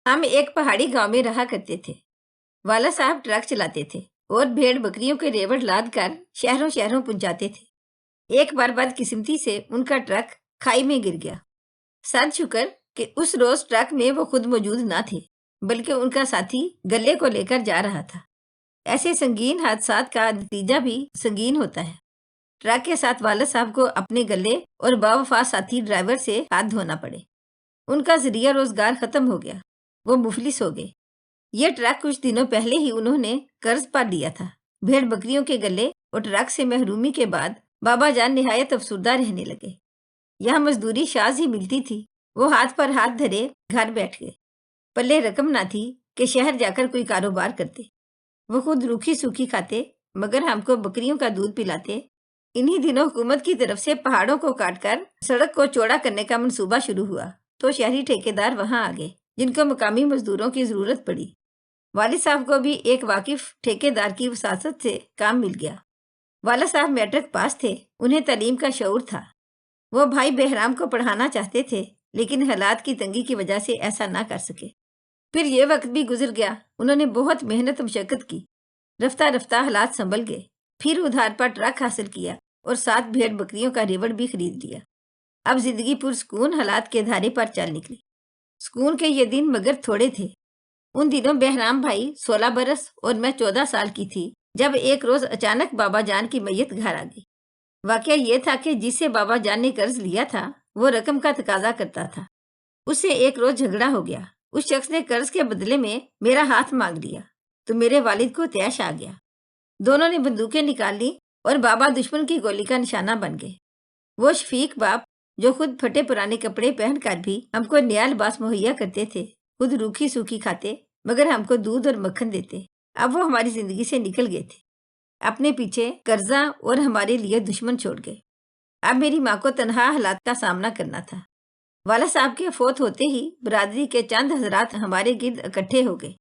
हम एक पहाड़ी गांव में रहा करते थे। वाला साहब ट्रक चलाते थे और भेड़ बकरियों के रेवड़ लाद कर शहरों शहरों पहुंचाते थे। एक बार बदकिस्मती से उनका ट्रक खाई में गिर गया। सद शुक्र कि उस रोज ट्रक में वो खुद मौजूद ना थे, बल्कि उनका साथी गले को लेकर जा रहा था। ऐसे संगीन हादसात का नतीजा भी संगीन होता है। ट्रक के साथ वाला साहब को अपने गले और बावफा साथी ड्राइवर से हाथ धोना पड़े। उनका जरिया रोजगार खत्म हो गया। वो मुफलिस हो गए। ये ट्रक कुछ दिनों पहले ही उन्होंने कर्ज पर लिया था। भेड़ बकरियों के गले और ट्रक से महरूमी के बाद बाबा जान निहायत अफसुर्दा रहने लगे। यहाँ मजदूरी शाज ही मिलती थी। वो हाथ पर हाथ धरे घर बैठ गए। पल्ले रकम ना थी कि शहर जाकर कोई कारोबार करते। वो खुद रूखी सूखी खाते, मगर हमको बकरियों का दूध पिलाते। इन्हीं दिनों हुकूमत की तरफ से पहाड़ों को काटकर सड़क को चौड़ा करने का मंसूबा शुरू हुआ, तो शहरी ठेकेदार वहां आ गए, जिनको मकामी मजदूरों की जरूरत पड़ी। वालिद साहब को भी एक वाकिफ ठेकेदार की वसासत से काम मिल गया। वाला साहब मैट्रिक पास थे। उन्हें तालीम का शऊर था। वो भाई बहराम को पढ़ाना चाहते थे, लेकिन हालात की तंगी की वजह से ऐसा ना कर सके। फिर ये वक्त भी गुजर गया। उन्होंने बहुत मेहनत मशक्कत की। रफ्ता रफ्ता हालात संभल गए। फिर उधार पर ट्रक हासिल किया और 7 भेड़ बकरियों का रेवड़ भी खरीद लिया। अब जिंदगी पुरसकून हालात के धारे पर चल निकली। सुकून के ये दिन मगर थोड़े थे। उन दिनों बहराम भाई 16 बरस और मैं 14 साल की थी, जब एक रोज अचानक बाबा जान की मैयत घर आ गई। वाकया ये था कि जिससे बाबा जान ने कर्ज लिया था, वो रकम का तकाजा करता था। उससे एक रोज झगड़ा हो गया। उस शख्स ने कर्ज के बदले में मेरा हाथ मांग लिया, तो मेरे वालिद को तैश आ गया। दोनों ने बंदूकें निकाल ली और बाबा दुश्मन की गोली का निशाना बन गए। वो शफीक बाप, जो खुद फटे पुराने कपड़े पहनकर भी हमको नया लिबास मुहैया करते थे, खुद रूखी सूखी खाते, मगर हमको दूध और मक्खन देते, अब वो हमारी जिंदगी से निकल गए थे। अपने पीछे कर्जा और हमारे लिए दुश्मन छोड़ गए। अब मेरी माँ को तनहा हालात का सामना करना था। वाला साहब के फोत होते ही बरादरी के चंद हजरात हमारे गिर्द इकट्ठे हो गए।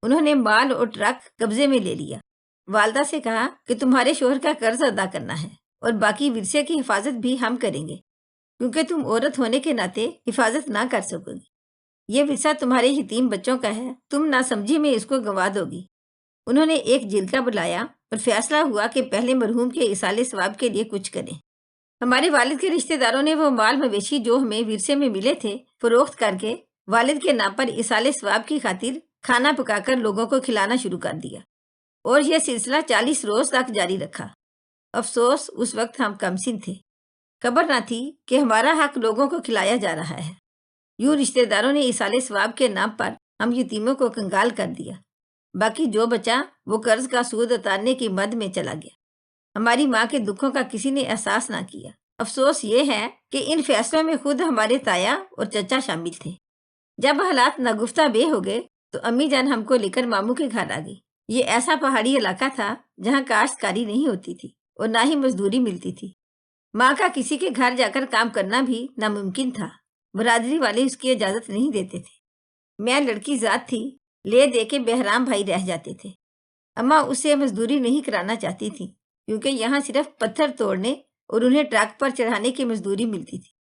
उन्होंने माल और ट्रक कब्जे में ले लिया। वालदा से कहा कि तुम्हारे शोहर का कर्ज अदा करना है और बाकी विरसे की हिफाजत भी हम करेंगे, क्योंकि तुम औरत होने के नाते हिफाजत ना कर सकोगी। ये विरसा तुम्हारे यतीम बच्चों का है, तुम नासमझी में इसको गंवा दोगी। उन्होंने एक जिलका बुलाया और फैसला हुआ कि पहले मरहूम के इसाले सवाब के लिए कुछ करें। हमारे वालिद के रिश्तेदारों ने वो माल मवेशी जो हमें विरसे में मिले थे फरोख्त करके वालिद के नाम पर इसाले सवाब की खातिर खाना पकाकर लोगों को खिलाना शुरू कर दिया, और यह सिलसिला 40 रोज तक जारी रखा। अफसोस उस वक्त हम कमसिन थे। खबर ना थी कि हमारा हक लोगों को खिलाया जा रहा है। यूं रिश्तेदारों ने इसाले सवाब के नाम पर हम यतीमों को कंगाल कर दिया। बाकी जो बचा वो कर्ज का सूद उतारने की मद में चला गया। हमारी माँ के दुखों का किसी ने एहसास ना किया। अफसोस ये है कि इन फैसलों में खुद हमारे ताया और चचा शामिल थे। जब हालात नागुफ्ता बे हो गए तो अम्मी जान हमको लेकर मामू के घर आ गई। ये ऐसा पहाड़ी इलाका था जहाँ काश्तकारी नहीं होती थी और ना ही मजदूरी मिलती थी। माँ का किसी के घर जाकर काम करना भी नामुमकिन था। बरादरी वाले उसकी इजाजत नहीं देते थे। मैं लड़की जात थी, ले दे के बहराम भाई रह जाते थे। अम्मा उससे मजदूरी नहीं कराना चाहती थी, क्योंकि यहाँ सिर्फ पत्थर तोड़ने और उन्हें ट्रक पर चढ़ाने की मजदूरी मिलती थी।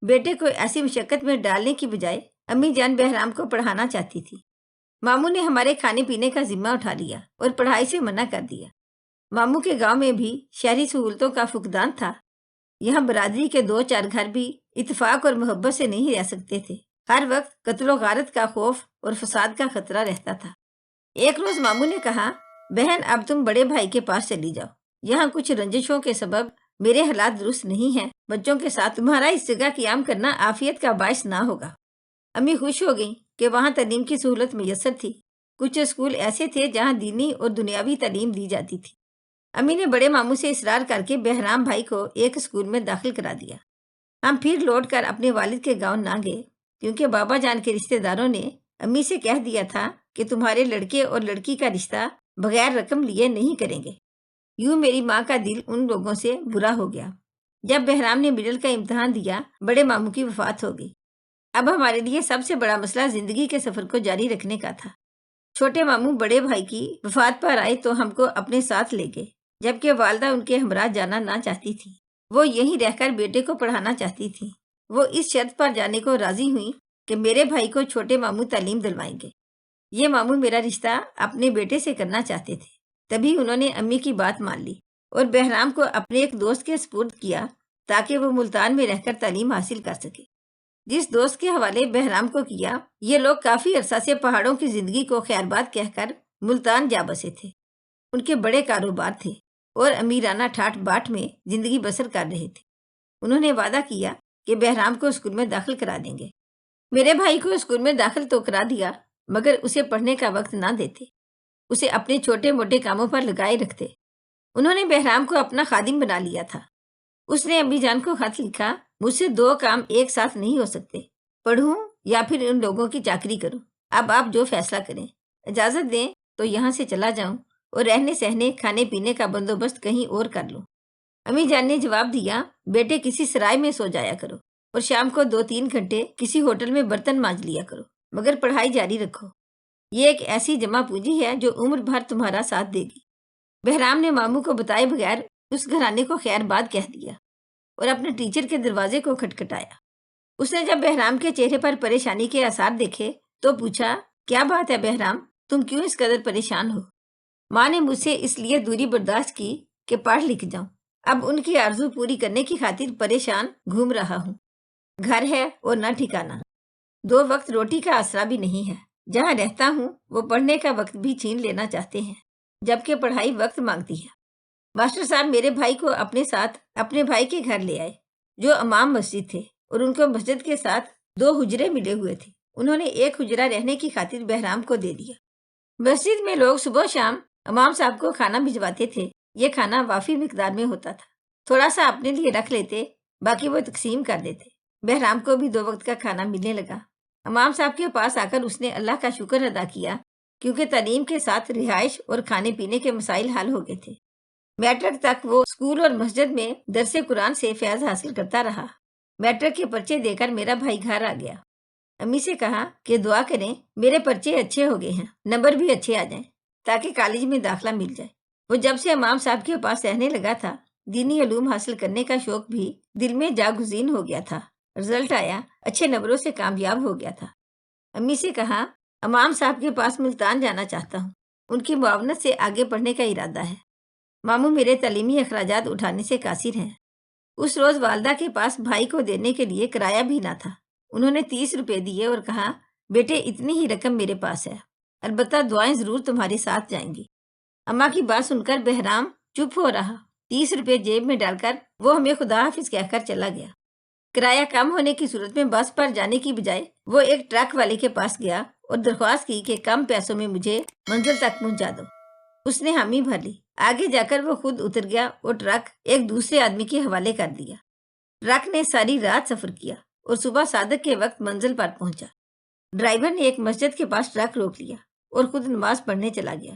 बेटे को ऐसी मुशक्कत में डालने की बजाय अम्मी जान बहराम को पढ़ाना चाहती थी। मामू ने हमारे खाने पीने का जिम्मा उठा लिया और पढ़ाई से मना कर दिया। मामू के गांव में भी शहरी सहूलतों का फुकदान था। यहाँ बरादरी के 2-4 घर भी इत्तेफाक और मोहब्बत से नहीं रह सकते थे। हर वक्त कत्लो गारत का खौफ और फसाद का खतरा रहता था। एक रोज मामू ने कहा, बहन अब तुम बड़े भाई के पास चली जाओ। यहाँ कुछ रंजिशों के सबब मेरे हालात दुरुस्त नहीं हैं। बच्चों के साथ तुम्हारा इस जगह क़याम करना आफियत का बायस ना होगा। अम्मी खुश हो गई कि वहाँ तालीम की सहूलत मैसर थी। कुछ स्कूल ऐसे थे जहाँ दीनी और दुनियावी तालीम दी जाती थी। अम्मी ने बड़े मामू से इसरार करके बहराम भाई को एक स्कूल में दाखिल करा दिया। हम फिर लौट कर अपने वालिद के गाँव ना गए, क्योंकि बाबा जान के रिश्तेदारों ने अम्मी से कह दिया था कि तुम्हारे लड़के और लड़की का रिश्ता बगैर रकम लिए नहीं करेंगे। यूं मेरी माँ का दिल उन लोगों से बुरा हो गया। जब बहराम ने मिडल का इम्तिहान दिया, बड़े मामू की वफात हो गई। अब हमारे लिए सबसे बड़ा मसला जिंदगी के सफर को जारी रखने का था। छोटे मामू बड़े भाई की वफात पर आए तो हमको अपने साथ ले गए, जबकि वालदा उनके हमरा जाना ना चाहती थी। वो यहीं रहकर बेटे को पढ़ाना चाहती थी। वो इस शर्त पर जाने को राजी हुई کہ میرے بھائی کو چھوٹے ماموں تعلیم دلوائیں گے۔ یہ ماموں میرا رشتہ اپنے بیٹے سے کرنا چاہتے تھے۔ تبھی انہوں نے امی کی بات مان لی اور بہرام کو اپنے ایک دوست کے سپرد کیا تاکہ وہ ملتان میں رہ کر تعلیم حاصل کر سکے۔ جس دوست کے حوالے بہرام کو کیا، یہ لوگ کافی عرصہ سے پہاڑوں کی زندگی کو خیر بات کہہ کر ملتان جا بسے تھے۔ ان کے بڑے کاروبار تھے اور امیرانہ ٹھاٹ باٹ میں زندگی بسر کر رہے تھے۔ انہوں نے وعدہ کیا کہ بہرام کو اسکول میں داخل کرا دیں گے۔ میرے بھائی کو اسکول میں داخل تو کرا دیا، مگر اسے پڑھنے کا وقت نہ دیتے، اسے اپنے چھوٹے موٹے کاموں پر لگائے رکھتے۔ انہوں نے بہرام کو اپنا خادم بنا لیا تھا۔ اس نے امی جان کو خط لکھا، مجھ سے 2 کام ایک ساتھ نہیں ہو سکتے، پڑھوں یا پھر ان لوگوں کی چاکری کروں۔ اب آپ جو فیصلہ کریں، اجازت دیں تو یہاں سے چلا جاؤں اور رہنے سہنے کھانے پینے کا بندوبست کہیں اور کر لوں۔ امی جان نے جواب دیا، بیٹے کسی سرائے میں سو جایا کرو اور شام کو 2-3 گھنٹے کسی ہوٹل میں برتن مانج لیا کرو، مگر پڑھائی جاری رکھو۔ یہ ایک ایسی جمع پونجی ہے جو عمر بھر تمہارا ساتھ دے گی۔ بہرام نے ماموں کو بتائے بغیر اس گھرانے کو خیر بات کہہ دیا اور اپنے ٹیچر کے دروازے کو کھٹکھٹایا۔ اس نے جب بہرام کے چہرے پر پریشانی کے آثار دیکھے تو پوچھا، کیا بات ہے بہرام، تم کیوں اس قدر پریشان ہو؟ ماں نے مجھ سے اس لیے دوری برداشت کی کہ پڑھ لکھ جاؤں۔ اب ان کی آرزو پوری کرنے کی خاطر پریشان گھوم رہا ہوں۔ گھر ہے اور نہ ٹھکانا، 2 وقت روٹی کا آسرا بھی نہیں ہے۔ جہاں رہتا ہوں وہ پڑھنے کا وقت بھی چھین لینا چاہتے ہیں، جبکہ پڑھائی وقت مانگتی ہے۔ ماسٹر صاحب میرے بھائی کو اپنے ساتھ اپنے بھائی کے گھر لے آئے جو امام مسجد تھے، اور ان کو مسجد کے ساتھ 2 حجرے ملے ہوئے تھے۔ انہوں نے ایک حجرہ رہنے کی خاطر بہرام کو دے دیا۔ مسجد میں لوگ صبح شام امام صاحب کو کھانا بھجواتے تھے۔ یہ کھانا وافی مقدار میں ہوتا تھا، تھوڑا سا اپنے لیے رکھ لیتے، باقی وہ تقسیم کر دیتے۔ بہرام کو بھی 2 وقت کا کھانا ملنے لگا۔ امام صاحب کے پاس آ کر اس نے اللہ کا شکر ادا کیا، کیونکہ تعلیم کے ساتھ رہائش اور کھانے پینے کے مسائل حل ہو گئے تھے۔ میٹرک تک وہ اسکول اور مسجد میں درس قرآن سے فیض حاصل کرتا رہا۔ میٹرک کے پرچے دے کر میرا بھائی گھر آ گیا۔ امی سے کہا کہ دعا کریں میرے پرچے اچھے ہو گئے ہیں، نمبر بھی اچھے آ جائیں تاکہ کالج میں داخلہ مل جائے۔ وہ جب سے امام صاحب کے پاس رہنے لگا تھا، دینی علوم حاصل کرنے کا شوق بھی دل میں جاگزین ہو گیا تھا۔ رزلٹ آیا، اچھے نمبروں سے کامیاب ہو گیا تھا۔ امی سے کہا، امام صاحب کے پاس ملتان جانا چاہتا ہوں، ان کی معاونت سے آگے پڑھنے کا ارادہ ہے۔ ماموں میرے تعلیمی اخراجات اٹھانے سے قاصر ہیں۔ اس روز والدہ کے پاس بھائی کو دینے کے لیے کرایہ بھی نہ تھا۔ انہوں نے 30 روپے دیے اور کہا، بیٹے اتنی ہی رقم میرے پاس ہے، البتہ دعائیں ضرور تمہارے ساتھ جائیں گی۔ اماں کی بات سن کر بہرام چپ ہو رہا۔ 30 روپے جیب میں ڈال کر وہ ہمیں خدا حافظ کہہ کر چلا گیا۔ کرایہ کم ہونے کی صورت میں بس پر جانے کی بجائے وہ ایک ٹرک والے کے پاس گیا اور درخواست کی کہ کم پیسوں میں مجھے منزل تک پہنچا دو۔ اس نے حامی بھر لی۔ آگے جا کر وہ خود اتر گیا اور ٹرک ایک دوسرے آدمی کے حوالے کر دیا۔ ٹرک نے ساری رات سفر کیا اور صبح صادق کے وقت منزل پر پہنچا۔ ڈرائیور نے ایک مسجد کے پاس ٹرک روک لیا اور خود نماز پڑھنے چلا گیا۔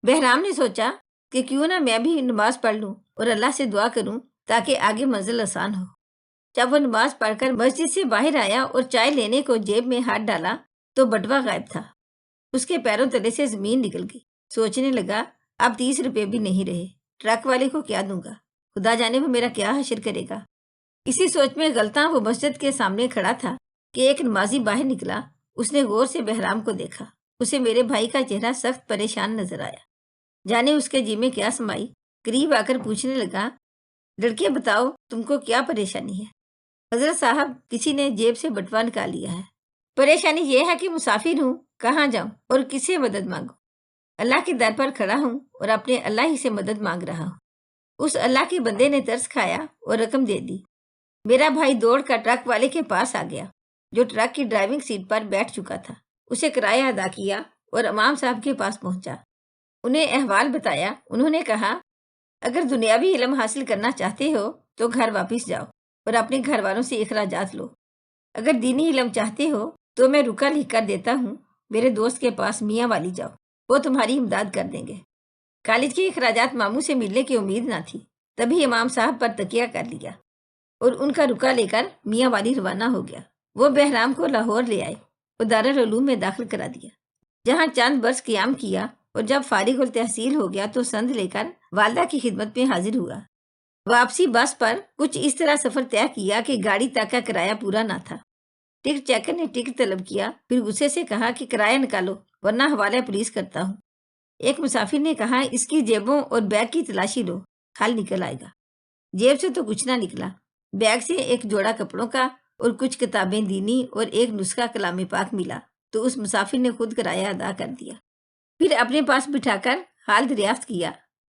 بہرام نے سوچا کہ کیوں نہ میں بھی نماز پڑھ لوں اور اللہ سے دعا کروں تاکہ آگے منزل آسان ہو۔ جب وہ نماز پڑھ کر مسجد سے باہر آیا اور چائے لینے کو جیب میں ہاتھ ڈالا تو بٹوا غائب تھا۔ اس کے پیروں تلے سے زمین نکل گئی۔ سوچنے لگا، اب 30 روپے بھی نہیں رہے، ٹرک والے کو کیا دوں گا، خدا جانے وہ میرا کیا حشر کرے گا۔ اسی سوچ میں غلطاں وہ مسجد کے سامنے کھڑا تھا کہ ایک نمازی باہر نکلا۔ اس نے غور سے بہرام کو دیکھا۔ اسے میرے بھائی کا چہرہ سخت پریشان نظر آیا، جانے اس کے جی میں کیا سمائی۔ قریب آ کر پوچھنے لگا، لڑکے بتاؤ تم کو کیا پریشانی ہے؟ حضرت صاحب، کسی نے جیب سے بٹوا نکال لیا ہے۔ پریشانی یہ ہے کہ مسافر ہوں، کہاں جاؤں اور کس سے مدد مانگوں؟ اللہ کے در پر کھڑا ہوں اور اپنے اللہ ہی سے مدد مانگ رہا ہوں۔ اس اللہ کے بندے نے ترس کھایا اور رقم دے دی۔ میرا بھائی دوڑ کر ٹرک والے کے پاس آ گیا جو ٹرک کی ڈرائیونگ سیٹ پر بیٹھ چکا تھا۔ اسے کرایہ ادا کیا اور امام صاحب کے پاس پہنچا۔ انہیں احوال بتایا۔ انہوں نے کہا، اگر دنیاوی علم حاصل کرنا چاہتے ہو تو گھر واپس جاؤ اور اپنے گھر والوں سے اخراجات لو۔ اگر دینی علم چاہتے ہو تو میں رکا لکھ کر دیتا ہوں، میرے دوست کے پاس میاں والی جاؤ، وہ تمہاری امداد کر دیں گے۔ کالج کے اخراجات ماموں سے ملنے کی امید نہ تھی، تبھی امام صاحب پر تکیہ کر لیا اور ان کا رکا لے کر میاں والی روانہ ہو گیا۔ وہ بہرام کو لاہور لے آئے اور دارالعلوم میں داخل کرا دیا، جہاں چند برس قیام کیا، اور جب فارغ التحصیل ہو گیا تو سند لے کر والدہ کی خدمت میں حاضر ہوا۔ واپسی بس پر کچھ اس طرح سفر طے کیا کہ گاڑی تک کا کرایہ پورا نہ تھا۔ टिकट चेकर ने टिकट तलब किया, फिर गुस्से से कहा कि किराया निकालो वरना हवाले पुलिस करता हूँ। एक मुसाफिर ने कहा, इसकी जेबों और बैग की तलाशी लो, हल निकल आएगा। जेब से तो कुछ ना निकला। बैग से एक जोड़ा कपड़ों का और कुछ किताबें दीनी और एक नुस्खा कलाम पाक मिला तो उस मुसाफिर ने खुद किराया अदा कर दिया। फिर अपने पास बिठाकर हाल दरियाफ्त किया।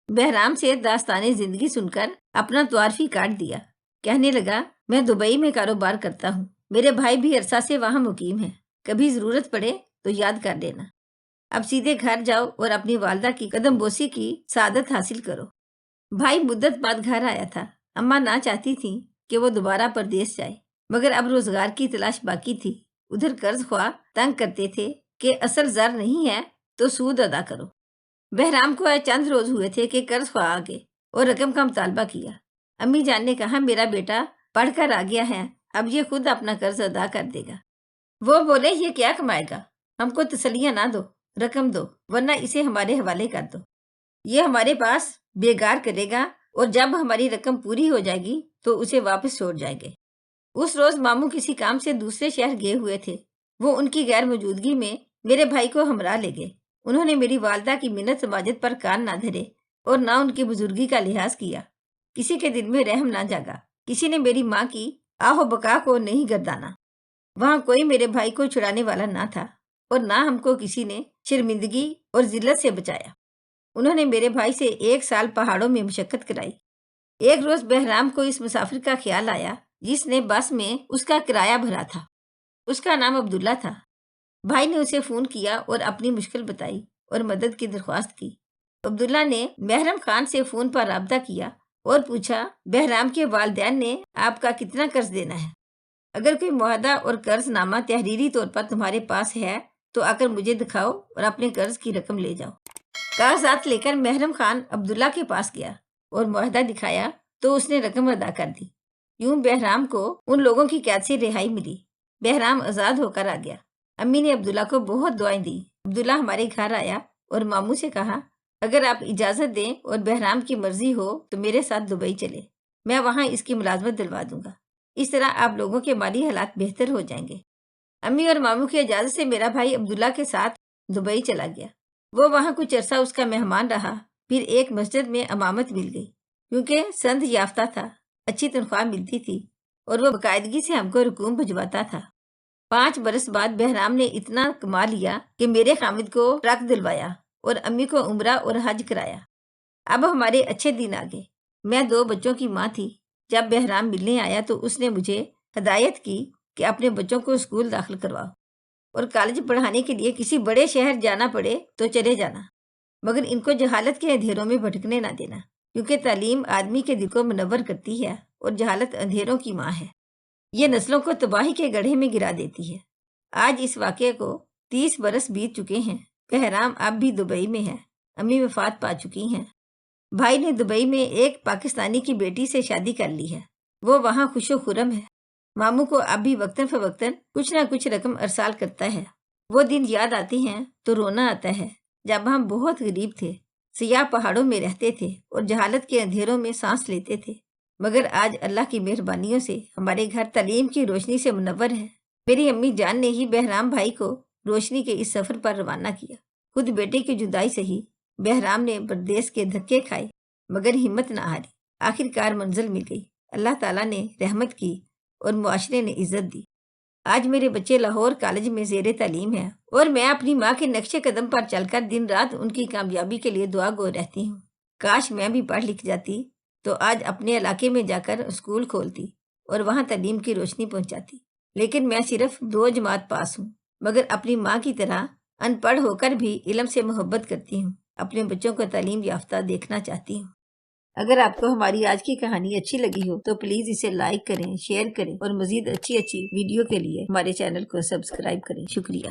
बहराम से दास्ताने जिंदगी सुनकर अपना त्वारफी काट दिया। कहने लगा, मैं दुबई में कारोबार करता हूँ, मेरे भाई भी अरसा से वहाँ मुकीम है, कभी जरूरत पड़े तो याद कर लेना। अब सीधे घर जाओ और अपनी वालदा की कदम बोसी की सादत हासिल करो। भाई मुद्दत बाद घर आया था। अम्मा ना चाहती थी कि वो दोबारा परदेश जाए, मगर अब रोजगार की तलाश बाकी थी। उधर कर्ज ख्वाह तंग करते थे कि असल जर नहीं है तो सूद अदा करो। बहराम को चंद रोज हुए थे कि कर्ज ख्वाह आ गए और रकम का मुतालबा किया। अम्मी जान ने कहा, मेरा बेटा पढ़कर आ गया है, अब ये खुद अपना कर्ज अदा कर देगा। वो बोले, ये क्या कमाएगा, हमको तसलियां ना दो, रकम दो वरना इसे हमारे हवाले कर दो, ये हमारे पास बेगार करेगा और जब हमारी रकम पूरी हो जाएगी तो उसे वापस छोड़ जाएंगे। उस रोज मामू किसी काम से दूसरे शहर गए हुए थे। वो उनकी गैर मौजूदगी में मेरे भाई को हमरा ले गए। उन्होंने मेरी वालदा की मिन्नत समाजत पर कान ना धरे और ना उनकी बुजुर्गी का लिहाज किया। किसी के दिल में रहम ना जागा। किसी ने मेरी माँ की आहो बका को नहीं गर्दाना। वहाँ कोई मेरे भाई को छुड़ाने वाला ना था और ना हमको किसी ने शर्मिंदगी और जिल्लत से बचाया। उन्होंने मेरे भाई से 1 साल पहाड़ों में मशक्कत कराई। एक रोज बहराम को इस मुसाफिर का ख्याल आया जिसने बस में उसका किराया भरा था। उसका नाम अब्दुल्ला था। भाई ने उसे फोन किया और अपनी मुश्किल बताई और मदद की दरख्वास्त की। अब्दुल्ला ने महरम खान से फोन पर राब्ता किया और पूछा, बहराम के वालिदैन ने आपका कितना कर्ज देना है? अगर कोई मुआहदा और कर्जनामा तहरीरी तौर पर तुम्हारे पास है तो आकर मुझे दिखाओ और अपने कर्ज की रकम ले जाओ। कागजात लेकर महरम खान अब्दुल्ला के पास गया और मुआहदा दिखाया तो उसने रकम अदा कर दी। यूं बहराम को उन लोगों की कैद से रिहाई मिली। बहराम आजाद होकर आ गया। अम्मी ने अब्दुल्ला को बहुत दुआएं दी। अब्दुल्ला हमारे घर आया और मामू से कहा, अगर आप इजाजत दें और बहराम की मर्जी हो तो मेरे साथ दुबई चले, मैं वहाँ इसकी मुलाजमत दिलवा दूंगा। इस तरह आप लोगों के माली हालात बेहतर हो जाएंगे। अम्मी और मामू की इजाजत से मेरा भाई अब्दुल्ला के साथ दुबई चला गया। वो वहाँ कुछ अरसा उसका मेहमान रहा। फिर एक मस्जिद में अमामत मिल गई क्योंकि संद याफ्ता था, अच्छी तनख्वाह मिलती थी और वो बाकायदगी से हमको रकूम भिजवाता था। 5 बरस बाद बहराम ने इतना कमा लिया कि मेरे खामिद को ट्रक दिलवाया और अम्मी को उम्रा और हज कराया। अब हमारे अच्छे दिन आ गए। मैं 2 बच्चों की माँ थी। जब बहराम मिलने आया तो उसने मुझे हिदायत की कि अपने बच्चों को स्कूल दाखिल करवाओ और कॉलेज पढ़ाने के लिए किसी बड़े शहर जाना पड़े तो चले जाना, मगर इनको जहालत के अंधेरों में भटकने ना देना, क्योंकि तालीम आदमी के दिल को मुनव्वर करती है और जहालत अंधेरों की माँ है। ये नस्लों को तबाही के गड्ढे में गिरा देती है। आज इस वाक़े को 30 बरस बीत चुके हैं। बहराम अब भी दुबई में है। अम्मी वफात पा चुकी हैं। भाई ने दुबई में एक पाकिस्तानी की बेटी से शादी कर ली है। वो वहाँ खुशो खुरम है। मामू को अब भी वक्तन फवक्तन कुछ ना कुछ रकम अरसाल करता है। वो दिन याद आते हैं तो रोना आता है जब हम बहुत गरीब थे, सियाह पहाड़ों में रहते थे और जहालत के अंधेरों में सांस लेते थे, मगर आज अल्लाह की मेहरबानियों से हमारे घर तालीम की रोशनी से मुनव्वर है। मेरी अम्मी जान ने ही बहराम भाई को रोशनी के इस सफर पर रवाना किया। खुद बेटे की जुदाई सही, बहराम ने परदेश के धक्के खाए मगर हिम्मत ना हारी। आखिरकार मंजिल मिल गई। अल्लाह ताला ने रहमत की और मुआशरे ने इज्जत दी। आज मेरे बच्चे लाहौर कॉलेज में ज़ेरे तालीम है और मैं अपनी माँ के नक्शे कदम पर चलकर दिन रात उनकी कामयाबी के लिए दुआ गो रहती हूँ। काश मैं भी पढ़ लिख जाती तो आज अपने इलाके में जाकर स्कूल खोलती और वहाँ तालीम की रोशनी पहुँचाती, लेकिन मैं सिर्फ 2 जमात पास हूँ, मगर अपनी माँ की तरह अनपढ़ होकर भी इल्म से मोहब्बत करती हूँ। अपने बच्चों को तालीम याफ्ता देखना चाहती हूँ। अगर आपको हमारी आज की कहानी अच्छी लगी हो तो प्लीज इसे लाइक करें, शेयर करें और मजीद अच्छी वीडियो के लिए हमारे चैनल को सब्सक्राइब करें। शुक्रिया।